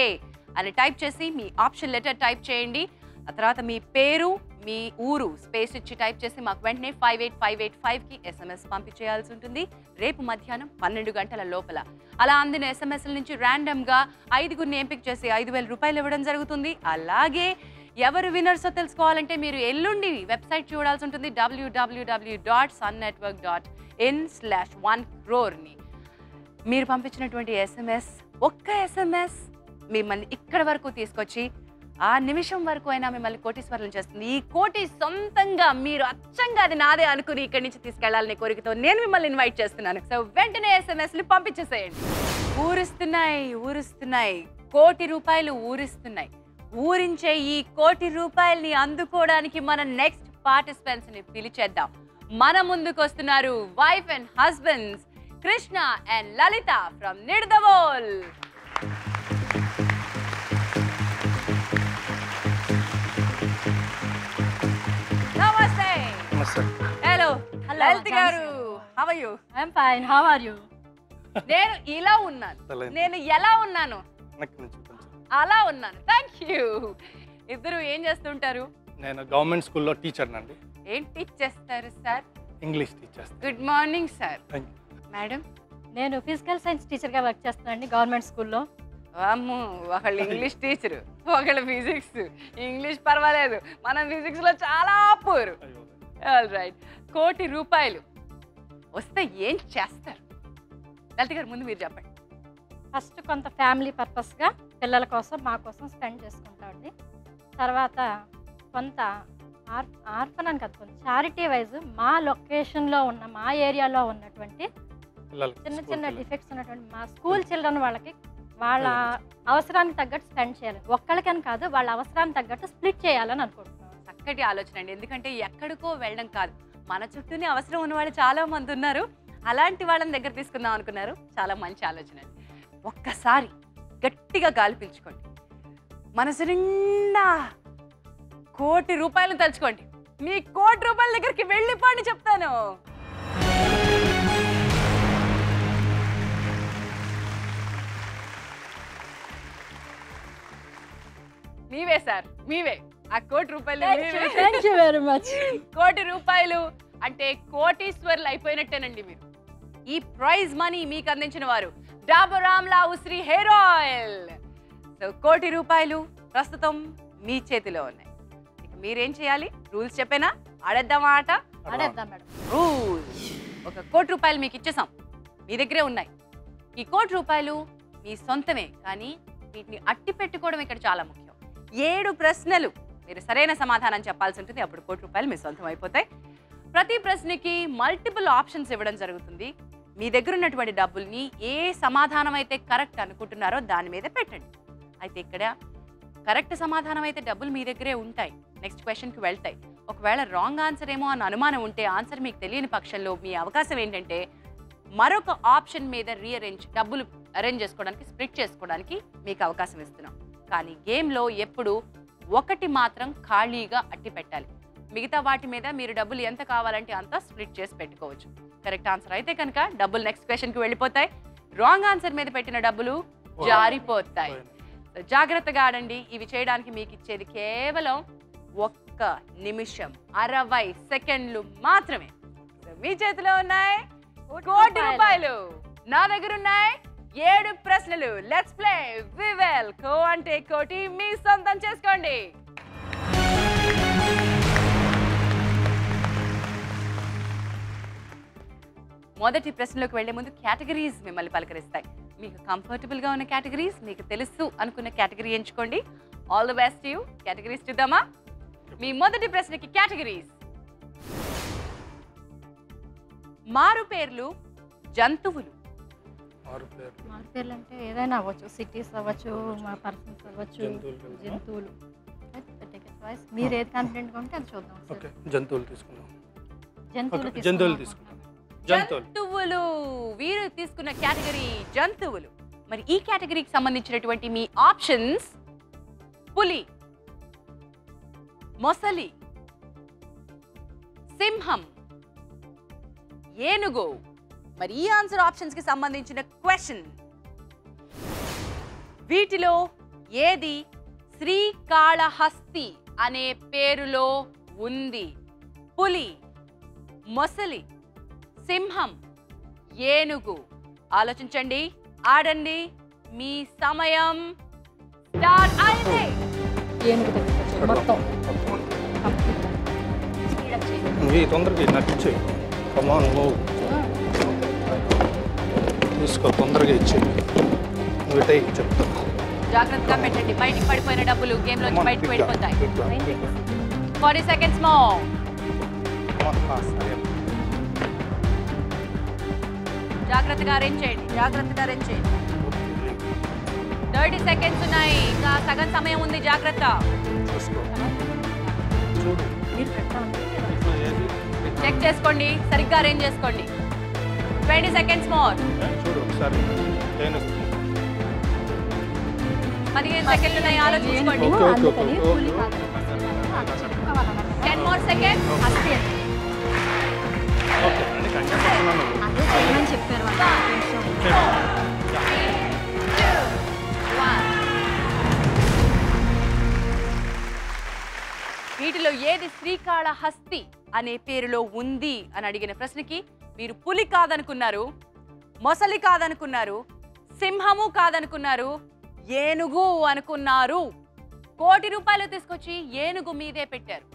అని టైప్ చేసి మీ option letter type చేయండి. ఆ తర్వాత మీ పేరు, మీ ఊరు స్పేస్ ఇచ్చి టైప్ చేసి మాకు వెంటనే 58585కి SMS పంపించేయాల్సి ఉంటుంది. రేపు మధ్యాహ్నం 12 గంటల లోపల. అలా అందిన SMSల నుంచి ర్యాండమ్గా 5గురిని ఎంపిక చేసి 5,000 రూపాయలు ఇవ్వడం జరుగుతుంది. అలాగే ఎవరు విన్నర్సో తెలుసుకోవాలంటే మీరు ఎల్లుండి వెబ్సైట్ చూడాల్సి ఉంటుంది www.sunnetwork.in/1crore. మీరు పంపించినటువంటి SMS, ఒక్క SMS మిమ్మల్ని ఇక్కడ వరకు తీసుకొచ్చి ఆ నిమిషం వరకు అయినా మిమ్మల్ని కోటీశ్వరులను చేస్తుంది. ఈ కోటి సొంతంగా మీరు అచ్చంగా అది నాదే అనుకుని ఇక్కడి నుంచి తీసుకెళ్లాలనే కోరికతో నేను మిమ్మల్ని ఇన్వైట్ చేస్తున్నాను. సో వెంటనే SMSలు పంపించేసేయండి. ఊరిస్తున్నాయి, కోటి రూపాయలు ఊరిస్తున్నాయి. ఊరించే ఈ కోటి రూపాయల్ని అందుకోవడానికి మన నెక్స్ట్ పార్టిసిపెంట్స్ ని పిలిచేద్దాం. మన ముందుకు వస్తున్నారు wife and husbands Krishna and Lalitha from Nidadavole. నమస్తే. హలో లలిత గారు, how are you? I am fine, how are you? నేను ఇలా ఉన్నాను. నేను ఎలా ఉన్నాను? అలా ఉన్నాను. Thank you. ఇద్దరు ఏం చేస్తుంటారు? నేను గవర్నమెంట్ స్కూల్లో టీచర్ నండి. ఏం టీచ్ చేస్తారు sir? English teacher. Good morning sir. Madam, నేను ఫిజికల్ సైన్స్ టీచర్గా వర్క్ చేస్తున్నానండి గవర్నమెంట్ స్కూల్లో. అమ్మో, ఒకళ్ళు ఇంగ్లీష్ టీచరు, ఒకళ్ళు ఫిజిక్స్. ఇంగ్లీష్ పర్వాలేదు, మనం ఫిజిక్స్లో చాలా పూర్. All right. కోటి రూపాయలు వస్తే ఏం చేస్తారు? లలిత గారు ముందు మీరు చెప్పండి. ఫస్ట్ కొంత ఫ్యామిలీ పర్పస్గా పిల్లల కోసం మా కోసం స్పెండ్ చేసుకుంటామండి. తర్వాత కొంత ఆర్ఫన్ అని కాదు, కొంత చారిటీ వైజ్ మా లొకేషన్లో ఉన్న మా ఏరియాలో ఉన్నటువంటి చిన్న చిన్న డిఫెక్ట్స్ ఉన్నటువంటి మా స్కూల్ చిల్డ్రన్ వాళ్ళకి వాళ్ళ అవసరానికి తగ్గట్టు స్పెండ్ చేయాలి. ఒక్కళ్ళకని కాదు, వాళ్ళ అవసరానికి తగ్గట్టు స్ప్లిట్ చేయాలని అనుకుంటున్నాం. చక్కటి ఆలోచన అండి. ఎందుకంటే ఎక్కడికో వెళ్ళడం కాదు, మన చుట్టూనే అవసరం ఉన్న వాళ్ళు చాలా మంది ఉన్నారు. అలాంటి వాళ్ళని దగ్గర తీసుకుందాం అనుకున్నారు. చాలా మంచి ఆలోచన అండి. ఒక్కసారి గట్టిగా గాలి పీల్చుకోండి. మనసు నిండా కోటి రూపాయలు తలుచుకోండి. మీ కోటి రూపాయల దగ్గరికి వెళ్ళిపోండి చెప్తాను. మీవే సార్, మీవే. ఆ కోటి రూపాయలు థ్యాంక్ యూ వెరీ మచ్. కోటి రూపాయలు అంటే కోటీశ్వర్లు అయిపోయినట్టేనండి మీరు. ఈ ప్రైజ్ మనీ మీకు అందించిన వారు డాబర్ ఆమ్లా ఉసిరి హెయిర్ ఆయిల్. సో కోటి రూపాయలు ప్రస్తుతం మీ చేతిలో ఉన్నాయి. ఇక మీరేం చేయాలి? రూల్స్ చెప్పేనా? ఆడేద్దామా ఆట? ఆడేద్దాం మేడం. రూల్స్. ఒక కోటి రూపాయలు మీకు ఇచ్చేసాం, మీ దగ్గరే ఉన్నాయి. ఈ కోటి రూపాయలు మీ సొంతమే, కానీ వీటిని అట్టి పెట్టుకోవడం ఇక్కడ చాలా ముఖ్యం. 7 ప్రశ్నలు మీరు సరైన సమాధానం చెప్పాల్సి ఉంటుంది. అప్పుడు కోటి రూపాయలు మీ సొంతం అయిపోతాయి. ప్రతి ప్రశ్నకి మల్టిపుల్ ఆప్షన్స్ ఇవ్వడం జరుగుతుంది. మీ దగ్గర ఉన్నటువంటి డబ్బుల్ని ఏ సమాధానం అయితే కరెక్ట్ అనుకుంటున్నారో దాని మీద పెట్టండి. అయితే ఇక్కడ కరెక్ట్ సమాధానం అయితే డబ్బులు మీ దగ్గరే ఉంటాయి, నెక్స్ట్ క్వశ్చన్కి వెళ్తాయి. ఒకవేళ రాంగ్ ఆన్సర్ ఏమో అని అనుమానం ఉంటే, ఆన్సర్ మీకు తెలియని పక్షంలో మీ అవకాశం ఏంటంటే మరొక ఆప్షన్ మీద డబ్బులు అరేంజ్ చేసుకోవడానికి, స్ప్లిట్ చేసుకోవడానికి మీకు అవకాశం ఇస్తున్నాం. కానీ గేమ్లో ఎప్పుడు ఒకటి మాత్రం ఖాళీగా అట్టి పెట్టాలి. మిగతా వాటి మీద మీరు డబ్బులు ఎంత కావాలంటే అంత స్ప్లిట్ చేసి పెట్టుకోవచ్చు. కరెక్ట్ ఆన్సర్ అయితే కనుక డబ్బులు నెక్స్ట్ క్వశ్చన్కి వెళ్ళిపోతాయి. రాంగ్ ఆన్సర్ మీద పెట్టిన డబ్బులు జారిపోతాయి. జాగ్రత్తగా ఆడండి. ఇవి చేయడానికి మీకు ఇచ్చేది కేవలం 1 నిమిషం 60 సెకండ్లు మాత్రమే. మీ చేతిలో ఉన్నాయి కోటి రూపాయలు, నా దగ్గర ఉన్నాయి 7 ప్రశ్నలు. Let's play Vivel. కో అంటే కోటి మీ సొంతం చేసుకోండి. మొదటి ప్రశ్నలోకి వెళ్లే ముందు కేటగిరీస్ మిమ్మల్ని పలకరిస్తాయి. మీకు కంఫర్టబుల్గా ఉన్న కేటగిరీస్, మీకు తెలుసు అనుకున్న కేటగిరీ ఎంచుకోండి. All the best you. Categories చూద్దామా? మీ మొదటి ప్రశ్నకి కేటగిరీస్: మారు పేర్లు, జంతువులు. మారు పేర్లు అంటే ఏదైనా అవ్వచ్చు, సిటీస్ అవ్వచ్చు, మా పర్సన్స్ అవ్వచ్చు, జంతువులు. మీరు ఏది కాన్ఫిడెంట్గా ఉంటే అది చూద్దాం. జంతువులు తీసుకుందాం. జంతువులు. వీరు తీసుకున్న కేటగిరీ జంతువులు. మరి ఈ కేటగిరీకి సంబంధించినటువంటి మీ ఆప్షన్స్: పులి, మొసలి, సింహం, ఏనుగు. మరి ఈ ఆన్సర్ ఆప్షన్స్ కి సంబంధించిన క్వశ్చన్: వీటిలో ఏది శ్రీకాళహస్తి అనే పేరులో ఉంది? పులి, మొసలి, సింహం, ఏనుగు. ఆలోచించండి, ఆడండి. మీ సమయం స్టార్ట్ అయింది. ఏనుగు దగ్గరికి వచ్చాయి మొత్తం ఈ తొందరగా నాకు ఇచ్చేయి. Come on move. తీసుకో, తొందరగా ఇచ్చేయి. నువ్వు ఇటే చెప్తా. జాగ్రత్తగా పెట్టండి, బయటికి పడిపోయిన డబ్బులు గేమ్ Come లోంచి on, బయటకు quick వెళ్ళిపోతాయి. quick 40 seconds more. సరే. జాగ్రత్తగా అరేంజ్ చేయండి, జాగ్రత్తగా అరేంజ్ చేయండి. 30 seconds ఉన్నాయి, ఇంకా సగం సమయం ఉంది. జాగ్రత్త. చూసుకో. చూడు. మీరు పెట్టా ఉంది ఇప్పుడు ఏది? చెక్ చేసుకోండి, సరిగ్గా అరేంజ్ చేసుకోండి. 20 seconds more. చూడు ఒకసారి. ఏనుగు. 15 సెకండ్లు ఉన్నాయి, ఆలోచించుకోండి. ఓకే, ఓకే, అందుకని ఓకే, పులి ఓకే. కాదు 10 more seconds. హస్తి అని. ఓకే, అంటే కంగారు పడుతున్నాను. అదే చేయమని చెప్పారు వాళ్ళు. వీటిలో ఏది శ్రీకాళహస్తి అనే పేరులో ఉంది అని అడిగిన ప్రశ్నకి మీరు పులి కాదనుకున్నారు, మొసలి కాదనుకున్నారు, సింహము కాదనుకున్నారు, ఏనుగు అనుకున్నారు. ₹1,00,00,000 తీసుకొచ్చి ఏనుగు మీదే పెట్టారు.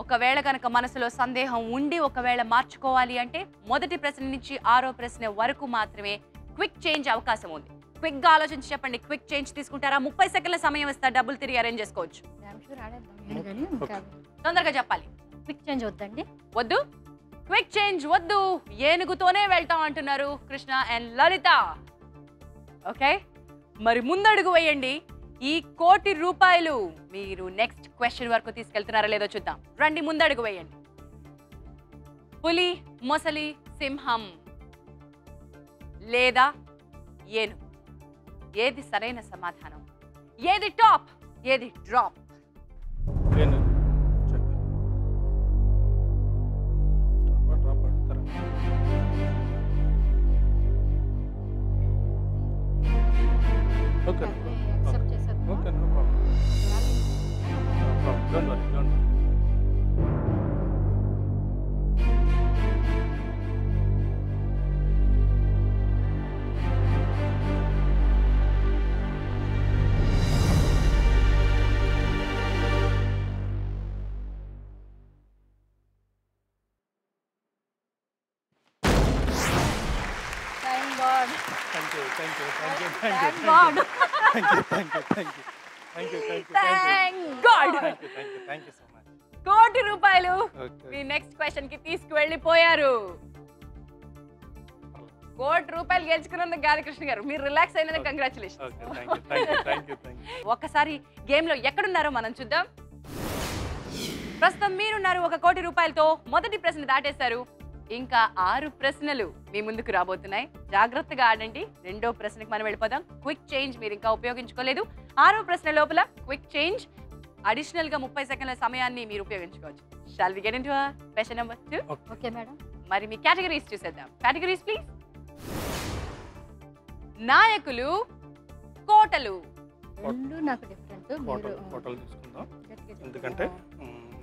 ఒకవేళ కనుక మనసులో సందేహం ఉండి ఒకవేళ మార్చుకోవాలి అంటే మొదటి ప్రశ్న నుంచి 6వ ప్రశ్న వరకు మాత్రమే క్విక్ చేంజ్ అవకాశం ఉంది. క్విక్ గా ఆలోచించి చెప్పండి. క్విక్ చేంజ్ తీసుకుంటారా? 30 సెకండ్ల సమయం ఇస్తా, డబ్బులు తిరిగి అరేంజ్ చేసుకోవచ్చు. తొందరగా చెప్పాలి. క్విక్ చేంజ్ వద్దండి. వద్దు, క్విక్ చేంజ్ వద్దు, ఏనుగుతోనే వెళ్తాం అంటున్నారు కృష్ణ అండ్ లలిత. ఓకే, మరి ముందడుగు వేయండి. ఈ ₹1,00,00,000 మీరు నెక్స్ట్ క్వశ్చన్ వరకు తీసుకెళ్తున్నారా లేదో చూద్దాం. రండి, ముందడుగు వేయండి. పులి, మొసలి, సింహం లేదా ఏనుగు, ఏది సరైన సమాధానం? ఏది టాప్, ఏది డ్రాప్? ఏనుగు. చెప్పు. డ్రాప్ అడుగుతారా? ఓకే. యాక్సెప్ట్ చేసేద్దాం. Okay, no problem. Don't worry, don't worry. Thank God. Thank you, thank you, thank you, thank you, Thank God. thank you, thank you, thank you, thank you, thank you, Thank God. thank you, thank you, thank you so much. ₹1,00,00,000 Okay. Me next question కి తీసుకువెళ్ళిపోయారు. ₹1,00,00,000 గెలుచుకున్నందుకు కాదు కృష్ణ గారు, మీరు relax అయినందుకు congratulation. Okay, thank you, thank you, thank you, thank you. ఒక్కసారి game లో ఎక్కడున్నారో మనం చూద్దాం. ప్రస్తుతం మీరున్నారు ₹1,00,00,000తో. మొదటి ప్రశ్న దాటేశారు. ఇంకా 6 ప్రశ్నలు మీ ముందుకు రాబోతున్నాయి. జాగ్రత్తగా ఆడండి. రెండో ప్రశ్నకి మనం వెళ్ళిపోదాం. క్విక్ చేంజ్ మీరు ఇంకా ఉపయోగించుకోలేదు. 6వ ప్రశ్న లోపల క్విక్ చేంజ్ అడిషనల్ గా 30 సెకండ్ల సమయాన్ని మీరు ఉపయోగించుకోవచ్చు. Shall we get into question number 2? Okay madam. మరి మీ కేటగిరీస్ చూసేద్దాం. Categories please. నాయకులు, కోటలు. రెండు నాకు డిఫరెంట్. ఫోటోలు తీసుకుందాం. ఎందుకంటే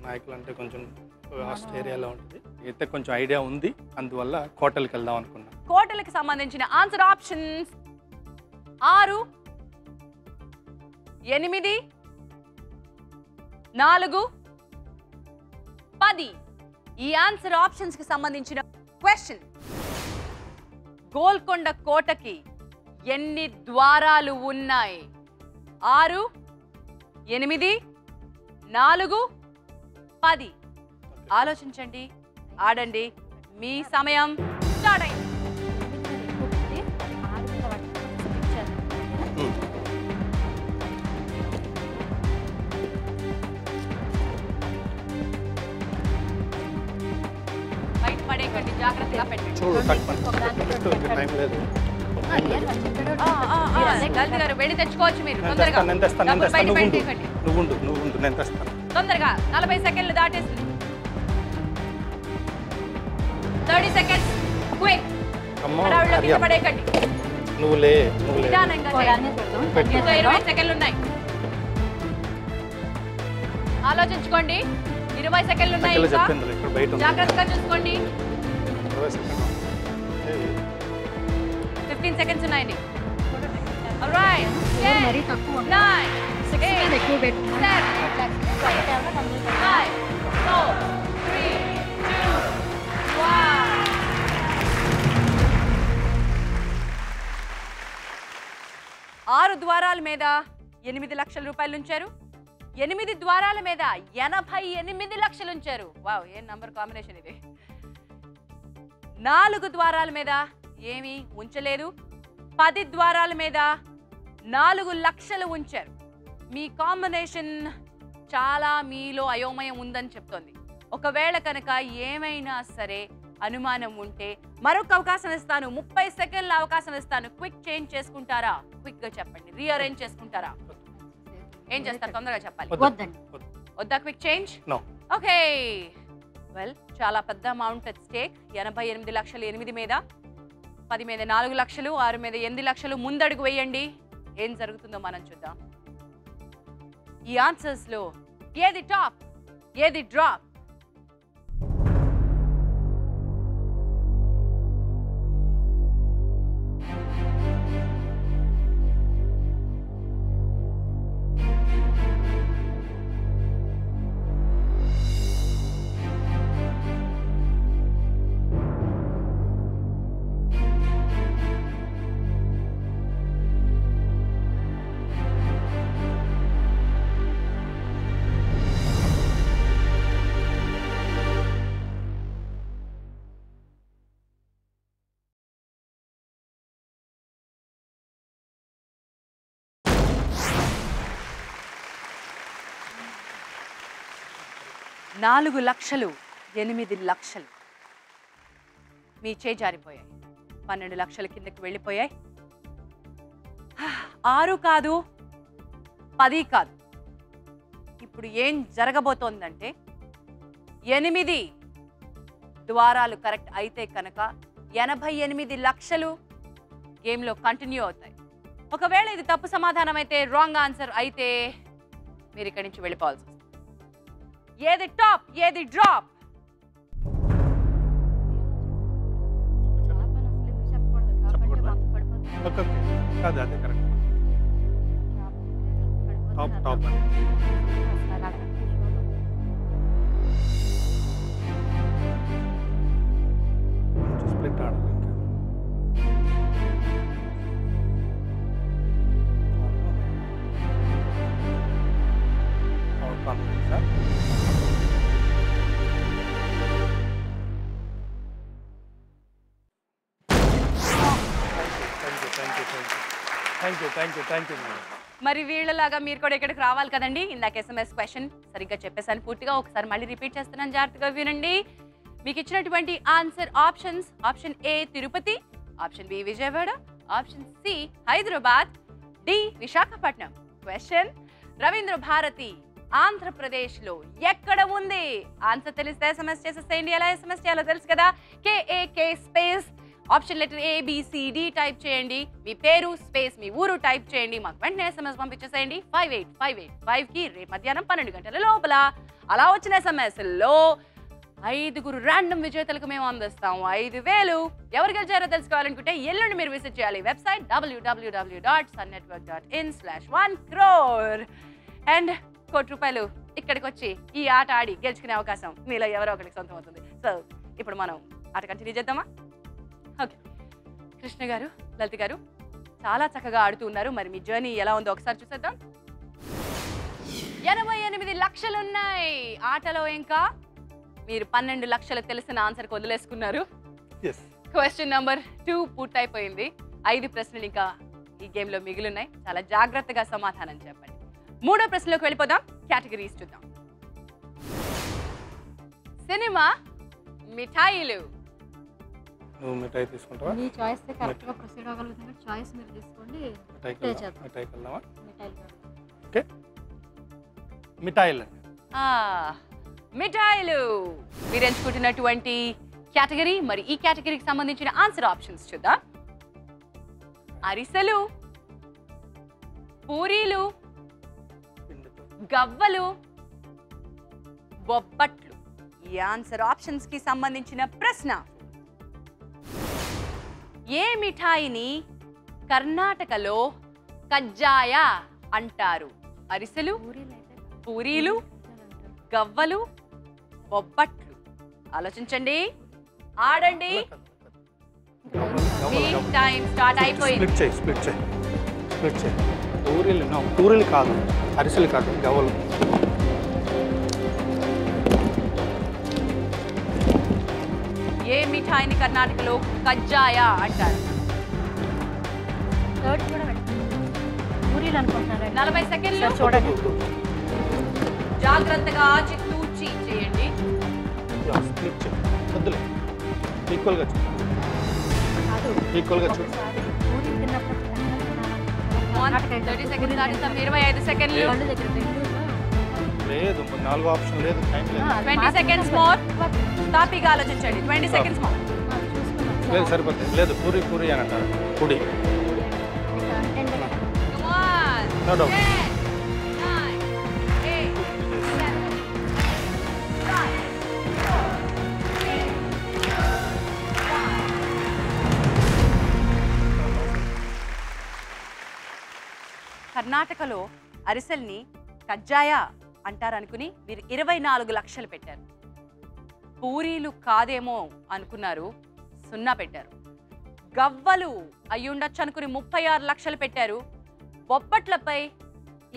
నాయకులు అంటే కొంచెం లాస్ట్ ఏరియాలో ఉంటుంది, అయితే కొంచెం ఐడియా ఉంది, అందువల్ల కోటలకు వెళ్దాం అనుకున్నా. కోటలకు సంబంధించిన ఆన్సర్ ఆప్షన్స్ 6, 8, 4, 10. ఈ ఆన్సర్ ఆప్షన్స్ కి సంబంధించిన క్వశ్చన్: గోల్కొండ కోటకి ఎన్ని ద్వారాలు ఉన్నాయి? 6, 8, 4, 10. ఆలోచించండి, ఆడండి. మీ సమయం స్టార్ట్ అయింది. బయట పడేకండి, జాగ్రత్తగా పెట్టండి. చూడు, టైం లేదు. లలిత గారు వెళ్ళి తెచ్చుకోవచ్చు మీరు. నేను తొందరగా తెస్తాను, నేను తెస్తాను, నేను డబ్బులు తెస్తాను. బయట నువ్వు ఉండు, పెట్టేయకండి. నువ్వు ఉండు, నువ్వు ఉండు, నేను తెస్తాను. తొందరగా 40 సెకండ్లు దాటేస్తుంది. 30 seconds. క్విక్. అమ్మో, హడావుడిలో హరి కింద అమ్మ. పడేయకండి. నువ్వు లే, నువ్వు లే. నిదానంగా చేయండి. పెట్టు. ఇంకా 20 సెకండ్లు ఉన్నాయి. ఆలోచించుకోండి. 20 సెకండ్లు ఉన్నాయి. అఖిల చెప్పింది ఇక్కడ బయట ఉంది. జాగ్రత్తగా చూసుకోండి. 20 సెకండ్లు. 15 సెకండ్స్ ఉన్నాయండి. Alright. మరీ తక్కువ 9 8 ఎక్కువ పెట్టు 7 5 4 3 2 1. ఆరు ద్వారాల మీద 8 లక్షల రూపాయలు ఉంచారు. 8 ద్వారాల మీద 88 లక్షలు ఉంచారు. వావ్, ఏం నంబర్ కాంబినేషన్ ఇది. 4 ద్వారాల మీద ఏమీ ఉంచలేదు. 10 ద్వారాల మీద 4 లక్షలు ఉంచారు. మీ కాంబినేషన్ చాలా మీలో అయోమయం ఉందని చెప్తోంది. ఒకవేళ కనుక ఏమైనా సరే అనుమానం ఉంటే మరొక అవకాశం ఇస్తాను. 30 సెకండ్ల అవకాశం ఇస్తాను. క్విక్ చేంజ్ చేసుకుంటారా? క్విక్ గా చెప్పండి. రీఅరేంజ్ చేసుకుంటారా? ఏం చేస్తారు? తొందరగా చెప్పాలి. వద్దా క్విక్ చేంజ్? ఓకే, వెల్, చాలా పెద్ద అమౌంట్ అట్ స్టేక్. 88 లక్షలు 8 మీద, 10 మీద 4 లక్షలు, 6 మీద 8 లక్షలు. ముందడుగు వేయండి. ఏం జరుగుతుందో మనం చూద్దాం. ఈ ఆన్సర్స్ లో ఏది టాప్, ఏది డ్రాప్? నాలుగు లక్షలు 8 లక్షలు మీ చేయి జారిపోయాయి. 12 లక్షల కిందకి వెళ్ళిపోయాయి. 6 కాదు, 10 కాదు. ఇప్పుడు ఏం జరగబోతోందంటే 8 ద్వారాలు కరెక్ట్ అయితే కనుక 88 లక్షలు గేమ్లో కంటిన్యూ అవుతాయి. ఒకవేళ ఇది తప్పు సమాధానం అయితే, రాంగ్ ఆన్సర్ అయితే మీరు ఇక్కడి నుంచి వెళ్ళిపోవాల్సి వస్తుంది. ఏది టాప్, ఏది డ్రాప్? కాదు, అదే కరెక్ట్. టాప్ టాప్ స్ప్లిట్ ఆడాలి. ఇంకా కాన్ఫిడెన్స్. Thank you. మరి వీళ్ళలాగా మీరు కూడా ఇక్కడికి రావాలి కదండి. ఇందాక SMS క్వశ్చన్ సరిగ్గా చెప్పేసాను పూర్తిగా. ఒకసారి మళ్ళీ రిపీట్ చేస్తున్నాను, జాగ్రత్తగా వినండి. మీకు ఇచ్చినటువంటి answer options: option A Tirupati, option B Vijayawada, option C Hyderabad, D Visakhapatnam. Question: Ravindra Bharati ఆంధ్రప్రదేశ్లో ఎక్కడ ఉంది? ఆన్సర్ తెలిస్తే SMS చేసేసేయండి. ఎలా SMS చేయాలో తెలుసు కదా. KAK space option letter ABCD type చేయండి. మీ పేరు స్పేస్ మీ ఊరు టైప్ చేయండి. మాకు వెంటనే SMS పంపించేసేయండి 58585కి రేపు మధ్యాహ్నం 12 గంటల లోపల. అలా వచ్చిన SMSలో 5 ర్యాండమ్ విజేతలకు మేము అందిస్తాం 5,000. ఎవరు గెలిచారో తెలుసుకోవాలనుకుంటే ఎల్లుండి మీరు విజిట్ చేయాలి వెబ్సైట్ www.sunnetwork.in/1 crore. అండ్ ₹1,00,00,000 ఇక్కడికి వచ్చి ఈ ఆట ఆడి గెలుచుకునే అవకాశం మీలో ఎవరో ఒకరికి సొంతం అవుతుంది. సో ఇప్పుడు మనం ఆట కంటిన్యూ చేద్దామా? ఓకే, కృష్ణ గారు, లలిత గారు చాలా చక్కగా ఆడుతూ ఉన్నారు. మరి మీ జర్నీ ఎలా ఉందో ఒకసారి చూసేద్దాం. 88 లక్షలు ఉన్నాయి ఆటలో. ఇంకా మీరు 12 లక్షలు తెలిసిన ఆన్సర్ వదిలేసుకున్నారు. క్వశ్చన్ నెంబర్ 2 పూర్తయిపోయింది. 5 ప్రశ్నలు ఇంకా ఈ గేమ్లో మిగిలిన్నాయి. చాలా జాగ్రత్తగా సమాధానం చెప్పండి. 3వ ప్రశ్నలోకి వెళ్ళిపోదాం. కేటగిరీస్ చూద్దాం. సినిమా, మిఠాయిలు. నువ్వు మిఠాయి తీసుకుంటావా? మీ చాయిస్ కరెక్ట్గా ప్రొసీడ్ అవ్వగలుగుతుంది. చాయిస్ మీరు తీసుకోండి. మిఠాయికి వెళ్దామా? మిఠాయిలు. ఓకే, మిఠాయిలు. మిఠాయిలు మీరు ఎంచుకుంటున్నటువంటి కేటగిరీ. మరి ఈ కేటగిరీకి సంబంధించిన ఆన్సర్ ఆప్షన్స్ చూద్దాం. అరిసెలు, పూరీలు, గవ్వలు, బొబ్బట్లు. ఈ ఆన్సర్ ఆప్షన్స్ కి సంబంధించిన ప్రశ్న. ఏ మిఠాయిని కర్ణాటకలో కజ్జాయ అంటారు? అరిసెలు, పూరీలు, గవ్వలు, బొబ్బట్లు. ఆలోచించండి, ఆడండి. మీ టైం స్టార్ట్ అయిపోయింది. స్ప్లిట్ చేయి. పూరీలు కాదు, అరిసెలు కాదు, గవ్వలు. ఏ మిఠాయిని కర్ణాటకలో కజ్జాయ అంటారు? థర్డ్ కూడా పూరీలు అనుకుంటున్నాను. 40 సెకండ్లు. చూడండి, జాగ్రత్తగా ఆచితూచి చేయండి. స్ప్లిట్ చేయి, వద్దులే, ఈక్వల్గా చూ. కాదు, ఈక్వల్గా చూ. ఒకసారి పూరీ తిన్నప్పుడు 30 సెకండ్లు దాటిస్తాం. 25 సెకండ్లు. కళ్ళు దగ్గర బెంగళూరులో లేదు, 4 ఆప్షన్ లేదు, టైం లేదు. 20 సెకండ్స్ మోర్. తాపిగా ఆలోచించండి. 20 సెకండ్స్ మోర్. చూసుకున్నాం. లేదు, సరిపోతుంది. లేదు, పూరి అని అంటారు. పుడి. Come on. No doubt. 10, 9, 8, 7, 5, 4, 3, 2, 1. కర్ణాటకలో అరిసెల్ని కజ్జాయ అంటారనుకుని మీరు 24 లక్షలు పెట్టారు. పూరీలు కాదేమో అనుకున్నారు, 0 పెట్టారు. గవ్వలు అయ్యుండొచ్చు అనుకుని 36 లక్షలు పెట్టారు. బొబ్బట్లపై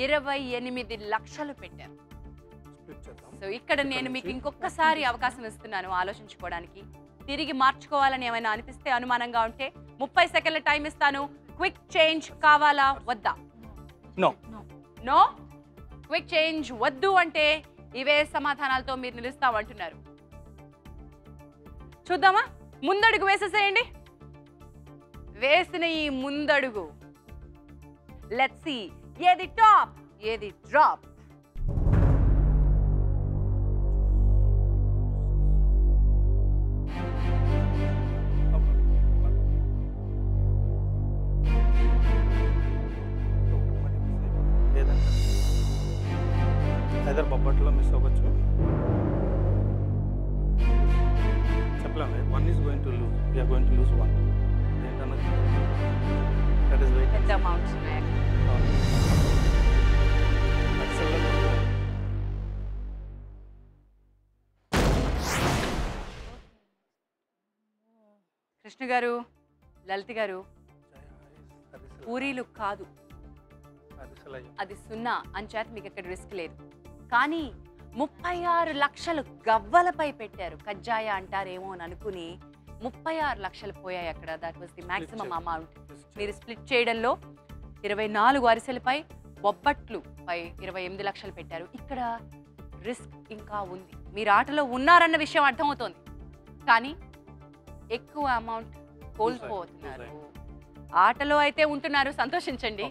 28 లక్షలు పెట్టారు. సో ఇక్కడ నేను మీకు ఇంకొకసారి అవకాశం ఇస్తున్నాను ఆలోచించుకోవడానికి. తిరిగి మార్చుకోవాలని ఏమైనా అనిపిస్తే, అనుమానంగా ఉంటే 30 సెకండ్ల టైం ఇస్తాను. క్విక్ చేంజ్ కావాలా వద్దా? నో. నో. క్విక్ చేంజ్ వద్దు అంటే ఇవే సమాధానాలతో మీరు నిలుస్తామంటున్నారు. చూద్దామా? ముందడుగు వేసేసేయండి. వేసిన ఈ ముందడుగు, లెట్స్ సీ ఏది టాప్ ఏది డ్రాప్. ఐదర్ బొబ్బట్లో మిస్ అవ్వచ్చు. చెప్పలేము. 1 is going to lose. We are going to lose 1. ఏంటన్నది that is very పెద్ద అమౌంట్స్ ఉన్నాయి. కృష్ణ గారు, లలిత గారు, పూరీలు కాదు, అది 0 అంచేత మీకు ఇక్కడ రిస్క్ లేదు. కానీ 36 లక్షలు గవ్వలపై పెట్టారు. కజ్జాయ అంటారేమో అని అనుకుని 36 లక్షలు పోయాయి అక్కడ. That was the maximum amount. మీరు స్ప్లిట్ చేయడంలో 24 అరిసెలపై, బొబ్బట్లు పై 28 లక్షలు పెట్టారు. ఇక్కడ రిస్క్ ఇంకా ఉంది. మీరు ఆటలో ఉన్నారన్న విషయం అర్థమవుతోంది, కానీ ఎక్కువ అమౌంట్ కోల్పోతున్నారు. ఆటలో అయితే ఉంటున్నారు, సంతోషించండి.